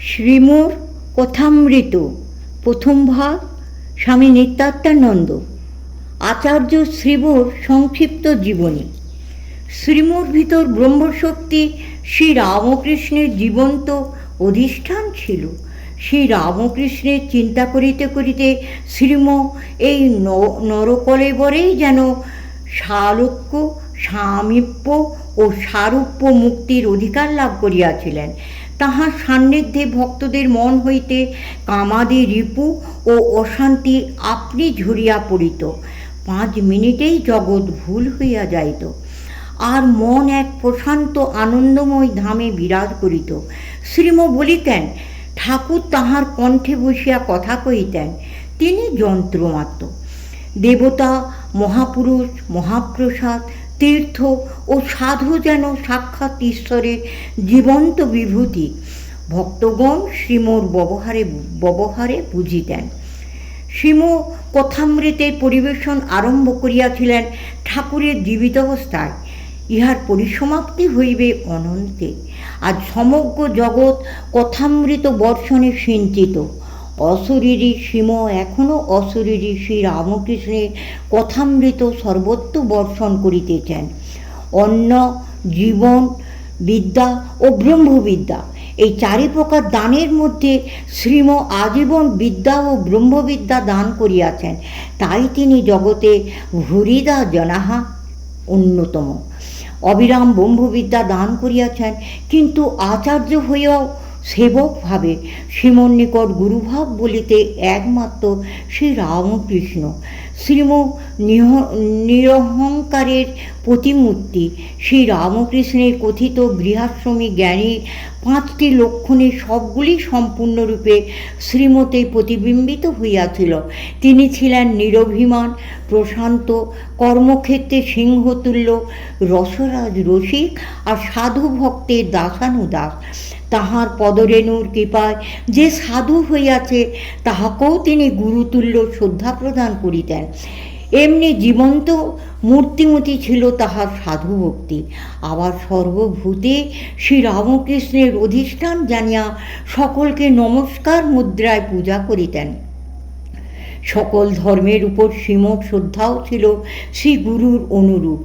শ্রীমোর কথামৃত প্রথম ভাগ। স্বামী নিত্যানন্দ। আচার্য শ্রীমোর সংক্ষিপ্ত জীবনী। শ্রীমোর ভিতর ব্রহ্মশক্তি শ্রী রামকৃষ্ণের জীবন্ত অধিষ্ঠান ছিল। শ্রী রামকৃষ্ণের চিন্তা করিতে করিতে শ্রীম এই নরকলেবরেই যেন সালোক্য, সামীপ্য ও সারূপ্য মুক্তির অধিকার লাভ করিয়াছিলেন। তাহার সান্নিধ্যে ভক্তদের মন হইতে কামাদি রিপু ও অশান্তি আপনি ঝরিয়া পড়িত। 5 মিনিটেই জগৎ ভুল হইয়া যাইত, আর মন এক প্রশান্ত আনন্দময় ধামে বিরাজ করিত। শ্রীম বলিতেন, ঠাকুর তাহার কণ্ঠে বসিয়া কথা কহিতেন, তিনি যন্ত্রমাত্র। দেবতা, মহাপুরুষ, মহাপ্রসাদ, তীর্থ ও সাধু যেন সাক্ষাৎ ঈশ্বরের জীবন্ত বিভূতি। ভক্তগণ শ্রীমোর ব্যবহারে বুঝিতেন। শ্রীম কথামৃতের পরিবেশন আরম্ভ করিয়াছিলেন ঠাকুরের জীবিতাবস্থায়। ইহার পরিসমাপ্তি হইবে অনন্তে। আজ সমগ্র জগৎ কথামৃত বর্ষণে সিঞ্চিত। অশরীরী শ্রীম এখনও অশরীরী শ্রী রামকৃষ্ণের কথামৃত সর্বত্র বর্ষণ করিতেছেন। অন্ন, জীবন, বিদ্যা ও ব্রহ্মবিদ্যা, এই 4 প্রকার দানের মধ্যে শ্রীম আজীবন বিদ্যা ও ব্রহ্মবিদ্যা দান করিয়াছেন। তাই তিনি জগতে ভূরিদা জনাহা অন্যতম। অবিরাম ব্রহ্মবিদ্যা দান করিয়াছেন, কিন্তু আচার্য হইয়াও সেবকভাবে শ্রীমর নিকট গুরুভাব বলিতে একমাত্র শ্রী রামকৃষ্ণ। শ্রীম নিরহংকারের প্রতিমূর্তি। শ্রী রামকৃষ্ণের কথিত গৃহাশ্রমী জ্ঞানীর 5টি লক্ষণে সবগুলি সম্পূর্ণরূপে শ্রীমতে প্রতিবিম্বিত হইয়াছিল। তিনি ছিলেন নিরভিমান, প্রশান্ত, কর্মক্ষেত্রে সিংহতুল্য, রসরাজ রসিক আর সাধু ভক্তের দাসানুদাস। তাহার পদরেণুর কৃপায় যে সাধু হইয়াছে তাহাকেও তিনি গুরুতুল্য শ্রদ্ধা প্রদান করিতেন। এমনি জীবন্ত মূর্তিমতি ছিল তাহার সাধু ভক্তি। আবার সর্বভূতে শ্রী রামকৃষ্ণের অধিষ্ঠান জানিয়া সকলকে নমস্কার মুদ্রায় পূজা করিতেন। সকল ধর্মের উপর শ্রীমৎ শ্রদ্ধাও ছিল শ্রী গুরুর অনুরূপ।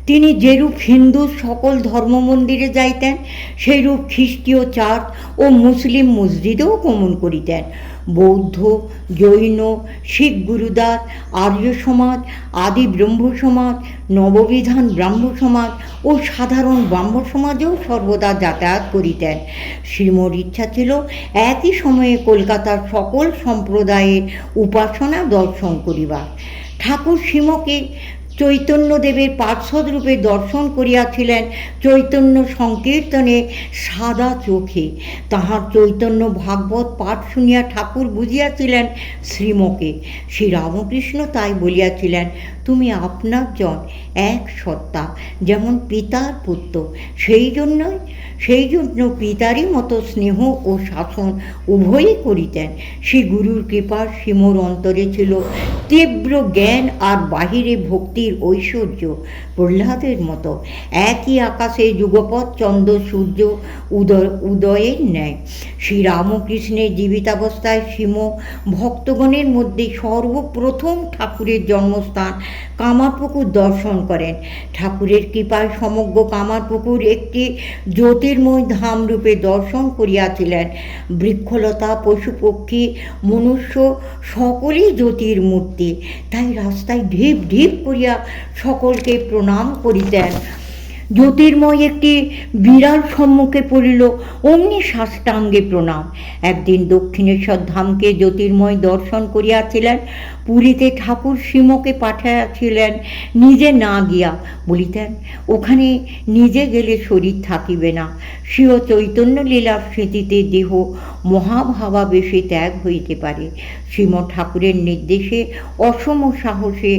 তিনি যেরূপ হিন্দু সকল ধর্মমন্দিরে যাইতেন, সেইরূপ খ্রিস্টীয় চার্চ ও মুসলিম মসজিদেও গমন করিতেন। বৌদ্ধ, জৈন, শিখ গুরুদ্বার, আর্য সমাজ, আদি ব্রহ্ম সমাজ, নববিধান ব্রাহ্ম সমাজ ও সাধারণ ব্রাহ্ম সমাজেও সর্বদা যাতায়াত করিতেন। শ্রীমর ইচ্ছা ছিল একই সময়ে কলকাতার সকল সম্প্রদায়ের উপাসনা দর্শন করিবার। ঠাকুর শ্রীমকে চৈতন্যদেবের পার্শ্বদরূপে দর্শন করিয়াছিলেন চৈতন্য সংকীর্তনে সাদা চোখে। তাহার চৈতন্য ভাগবত পাঠ শুনিয়া ঠাকুর বুঝিয়াছিলেন শ্রীমকে। শ্রী রামকৃষ্ণ তাই বলিয়াছিলেন, তুমি আপনার জন এক সত্তা, যেমন পিতার পুত্র। সেই জন্য পিতারই মতো স্নেহ ও শাসন উভয়ই করিতেন। শ্রী গুরুর কৃপার শ্রীমোর অন্তরে ছিল তীব্র জ্ঞান আর বাহিরে ভক্তির ঐশ্বর্য। প্রহ্লাদের মতো একই আকাশে যুগপৎ চন্দ্র সূর্য উদয়ের ন্যায়। শ্রী রামকৃষ্ণের জীবিতাবস্থায় শ্রীম ভক্তগণের মধ্যে সর্বপ্রথম ঠাকুরের জন্মস্থান কামারপুকুর দর্শন করেন। ঠাকুরের কৃপায় সমগ্র কামারপুকুর একটি জ্যোতির্ময় ধাম রূপে দর্শন করিয়াছিলেন। বৃক্ষলতা, পশু পক্ষী, মনুষ্য সকলেই জ্যোতির মূর্তি। তাই রাস্তায় ঢিপ ঢিপ করিয়া সকলকে প্রণাম করিতেন। জ্যোতির্ময় একটি বিড়াল সম্মুখে পড়িল, অমনি সাষ্টাঙ্গে প্রণাম। একদিন দক্ষিণেশ্বর ধামকে জ্যোতির্ময় দর্শন করিয়াছিলেন। পুরীতে ঠাকুর শ্রীমকে পাঠাইয়াছিলেন নিজে না গিয়া। বলিতেন, ওখানে নিজে গেলে শরীর থাকিবে না। স্বীয় চৈতন্য লীলার স্মৃতিতে দেহ মহাভাবাবেশে ত্যাগ হইতে পারে। শ্রীম ঠাকুরের নির্দেশে অসম সাহসে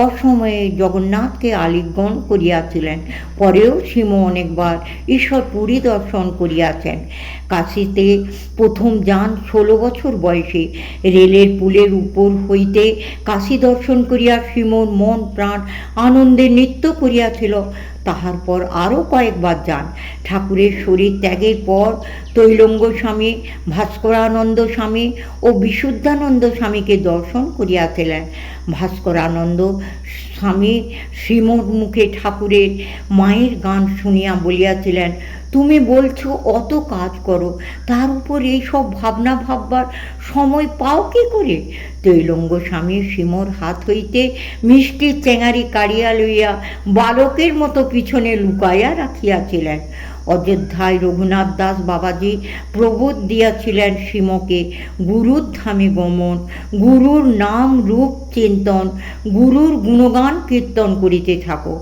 অসময়ে জগন্নাথকে আলিঙ্গন করিয়াছিলেন। পরেও শ্রীম অনেকবার ঈশ্বর পুরী দর্শন করিয়াছেন। কাশীতে প্রথম যান 16 বছর বয়সে। রেলের পুলের উপর হইতে কাশী দর্শন করিয়া শ্রীমোর মন প্রাণ আনন্দে নৃত্য করিয়াছিল। তাহার পর আরও কয়েকবার যান। ঠাকুরের শরীর ত্যাগের পর তৈলঙ্গ স্বামী, ভাস্করানন্দ স্বামী ও বিশুদ্ধানন্দ স্বামীকে দর্শন করিয়াছিলেন। ভাস্করানন্দ স্বামী শ্রীমোর মুখে ঠাকুরের মায়ের গান শুনিয়া বলিয়াছিলেন, তুমি বলছো অত কাজ করো, তার উপর এইসব ভাবনা ভাববার সময় পাও কি করে? তৈলঙ্গ স্বামী শ্রীমোর হাত হইতে মিষ্টির চেঙারি কাড়িয়া লইয়া বালকের মতো পিছনে লুকাইয়া রাখিয়াছিলেন। অযোধ্যায় রঘুনাথ দাস বাবাজি প্রবোধ দিয়াছিলেন শ্রীমকে গুরুর ধামে গমন, গুরুর নাম রূপ চিন্তন, গুরুর গুণগান কীর্তন করিতে থাকো।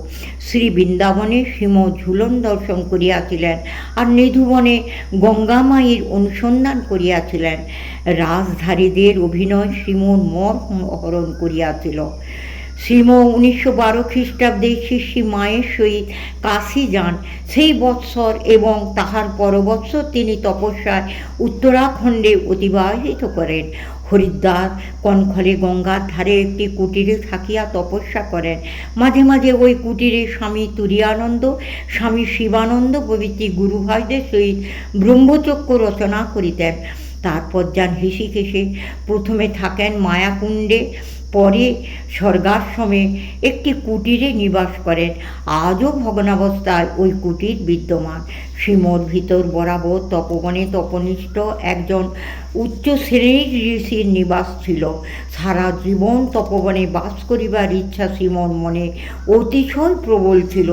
শ্রী বৃন্দাবনে শ্রীম ঝুলন দর্শন করিয়াছিলেন আর নিধুবনে গঙ্গামায়ের অনুসন্ধান করিয়াছিলেন। রাজধারীদের অভিনয় শ্রীমর মন হরণ করিয়াছিল। শ্রীম 1912 খ্রিস্টাব্দে শ্রী মায়ের সহিত কাশী যান। সেই বৎসর এবং তাহার পর বৎসর তিনি তপস্যায় উত্তরাখণ্ডে অতিবাহিত করেন। হরিদ্বার কনখলে গঙ্গার ধারে একটি কুটিরে থাকিয়া তপস্যা করেন। মাঝে মাঝে ওই কুটিরে স্বামী তুরীয়ানন্দ, স্বামী শিবানন্দ প্রভৃতি গুরুভাইদের সহিত ব্রহ্মচক্র রচনা করিতেন। তারপর যান ঋষিকেশে, প্রথমে থাকেন মায়াকুণ্ডে, পরে স্বর্গাশ্রমে একটি কুটিরে নিবাস করেন। আজও ভগ্নাবস্থায় ওই কুটির বিদ্যমান। শ্রীমর ভিতর বরাবর তপবনে তপনিষ্ঠ একজন উচ্চ শ্রেণীর ঋষির নিবাস ছিল। সারা জীবন তপবনে বাস করিবার ইচ্ছা শ্রীমর মনে অতিশয় প্রবল ছিল।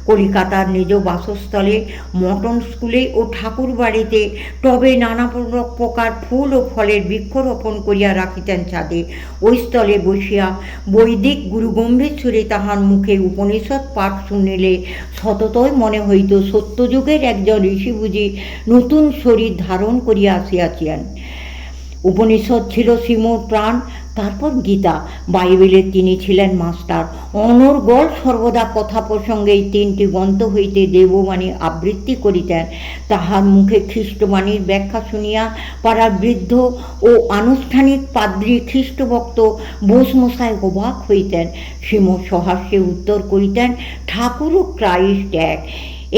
কলিকাতার নিজ বাসস্থলে, মটন স্কুলে ও ঠাকুর বাড়িতে টবে নানা প্রকার ফুল ও ফলের বৃক্ষরোপণ করিয়া রাখিতেন ছাদে। ওই স্থলে বসিয়া বৈদিক গুরুগম্ভীর তাহার মুখে উপনিষদ পাঠ শুনিলে সততই মনে হইত সত্যযুগের একজন ঋষি বুঝি নতুন শরীর ধারণ করিয়া আসিয়াছেন। উপনিষদ ছিল শ্রীমর প্রাণ। তারপর গীতা, বাইবেলের তিনি ছিলেন মাস্টার। অনর্গল সর্বদা কথা প্রসঙ্গে এই তিনটি গ্রন্থ হইতে দেববাণী আবৃত্তি করিতেন। তাহার মুখে খ্রিস্টবাণীর ব্যাখ্যা শুনিয়া পাড়ার বৃদ্ধ ও আনুষ্ঠানিক পাদ্রী খ্রিস্টভক্ত বোসমশাই অবাক হইতেন। শ্রীমৎ সহাস্যে উত্তর করিতেন, ঠাকুর ও ক্রাইস্ট এক।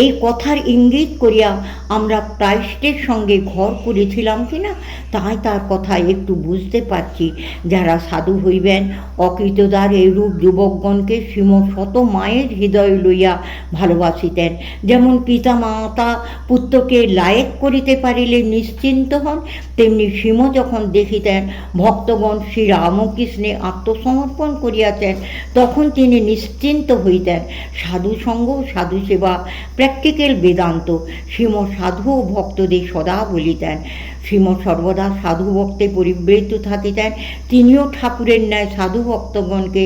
এই কথার ইঙ্গিত করিয়া আমরা ক্রাইস্টের সঙ্গে ঘর করেছিলাম কিনা তাই তার কথা একটু বুঝতে পারছি। যারা সাধু হইবেন অকৃতদার এইরূপ যুবকগণকে শ্রীমৎ শত মায়ের হৃদয় লইয়া ভালোবাসিতেন। যেমন পিতা মাতা পুত্রকে লায়েক করিতে পারিলে নিশ্চিন্ত হন, তেমনি শ্রীম যখন দেখিতেন ভক্তগণ শ্রী রামকৃষ্ণে আত্মসমর্পণ করিয়াছেন তখন তিনি নিশ্চিন্ত হইতেন। সাধু সঙ্গ, সাধু সেবা, প্র্যাকটিক্যাল বেদান্ত শ্রীম সাধু ও ভক্তদের সদা বলিতেন। শ্রীম সর্বদা সাধু ভক্তে পরিবৃত থাকিতেন। তিনিও ঠাকুরের ন্যায় সাধু ভক্তগণকে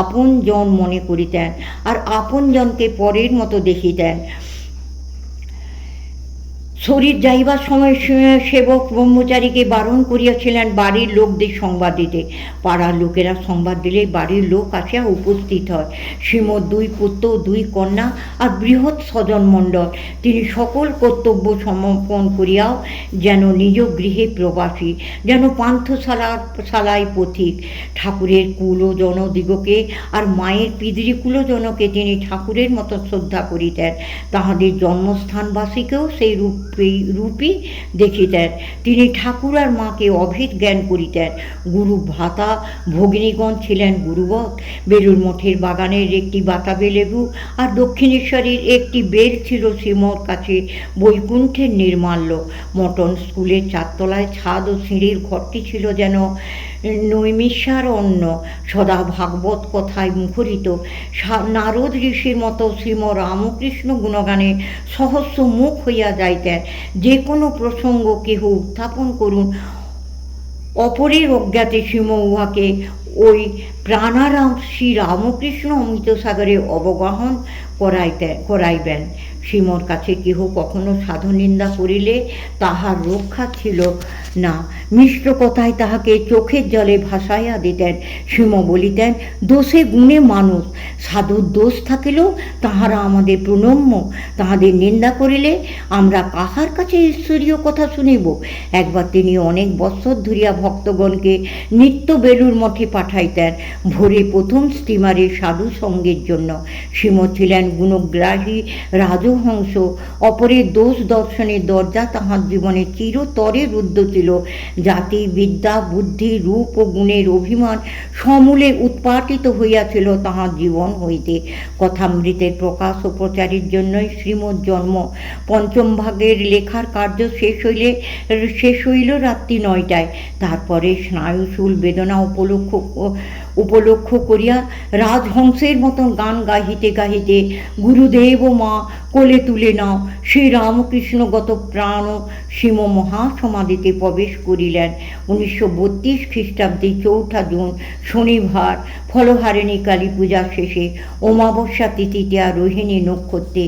আপন জন মনে করিতেন আর আপন জনকে পরের মতো দেখিতেন। শরীর যাইবার সময় সেবক ব্রহ্মচারীকে বারণ করিয়াছিলেন বাড়ির লোকদের সংবাদ দিতে। পাড়ার লোকেরা সংবাদ দিলে বাড়ির লোক আসিয়া উপস্থিত হয়। শ্রীমৎ 2 পুত্র, 2 কন্যা আর বৃহৎ স্বজন মণ্ডল। তিনি সকল কর্তব্য সমর্পণ করিয়াও যেন নিজ গৃহে প্রবাসী, যেন পান্থশালায় পথিক। ঠাকুরের কুলজনদিগকে আর মায়ের পিতৃকুলজনকে তিনি ঠাকুরের মতো শ্রদ্ধা করিতেন। তাহাদের জন্মস্থানবাসীকেও সেই রূপই দেখিতেন। তিনি ঠাকুর আর মাকে অভেদ জ্ঞান করিতেন। গুরু ভাতা ভগিনীগণ ছিলেন গুরুবৎ। বেলুর মঠের বাগানের একটি বাতাবি লেবু আর দক্ষিণেশ্বরের একটি বেল ছিল শ্রীমর কাছে বৈকুণ্ঠের নির্মাল্য। মটন স্কুলের 4 তলায় ছাদ ও সিঁড়ির ঘরটি ছিল যেন নৈমিষারণ্য, সদা ভাগবত কথায় মুখরিত। নারদ ঋষির মতো শ্রীম রামকৃষ্ণ গুণগানে সহস্র মুখ হইয়া যাইতেন। যে কোনো প্রসঙ্গ কেহ উত্থাপন করুন, অপরের অজ্ঞাতে শ্রীম উহাকে ওই প্রাণারাম শ্রী রামকৃষ্ণ অমৃতসাগরে অবগাহন করাইবেন। শ্রীমর কাছে কেহ কখনো সাধু নিন্দা করিলে তাহার রক্ষা ছিল না, মিশ্র কথায় তাহাকে চোখের জলে ভাসাইয়া দিতেন। শ্রীম বলিতেন, দোষে গুণে মানুষ, সাধুর দোষ থাকিলেও তাহারা আমাদের প্রণম্য, তাহাদের নিন্দা করিলে আমরা কাহার কাছে ঈশ্বরীয় কথা শুনিব। একবার তিনি অনেক বৎসর ধরিয়া ভক্তগণকে নিত্য বেলুর মঠে পাঠাইতেন ভোরে প্রথম স্টিমারে সাধু সঙ্গের জন্য। শ্রীম ছিলেন গুণগ্রাহী রাজহংস, অপরের দোষ দর্শনের দরজা তাহার জীবনে চিরতরে রুদ্ধ ছিল। জাতি, বিদ্যা, বুদ্ধি, রূপ ও গুণের অভিমান সমূলে উৎপাটিত হইয়াছিল তাহার জীবন হইতে। কথামৃতের প্রকাশ ও প্রচারের জন্যই শ্রীমৎ জন্ম। পঞ্চম ভাগের লেখার কার্য শেষ হইল রাত্রি 9টায়। তারপরে স্নায়ুশূল বেদনা উপলক্ষ করিয়া রাজহংসের মতন গান গাহিতে গাহিতে গুরুদেব ও মা কোলে তুলে নাও, শ্রী রামকৃষ্ণগত প্রাণ শ্রীম মহাসমাধিতে প্রবেশ করিলেন। 1932 খ্রিস্টাব্দে 4 জুন শনিবার ফলহারিণী কালী পূজা শেষে অমাবস্যা তিথিতে আর রোহিণী নক্ষত্রে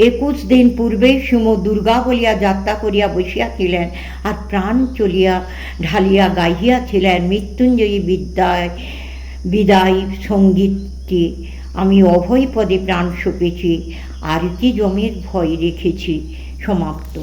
21 দিন পূর্বে শ্রীম দুর্গা বলিয়া যাত্রা করিয়া বসিয়াছিলেন আর প্রাণ চলিয়া ঢালিয়া গাহিয়াছিলেন মৃত্যুঞ্জয়ী বিদায় সঙ্গীতটি। আমি অভয় পদে প্রাণ সঁপেছি, আর কি জমের ভয় রেখেছি। সমাপ্ত।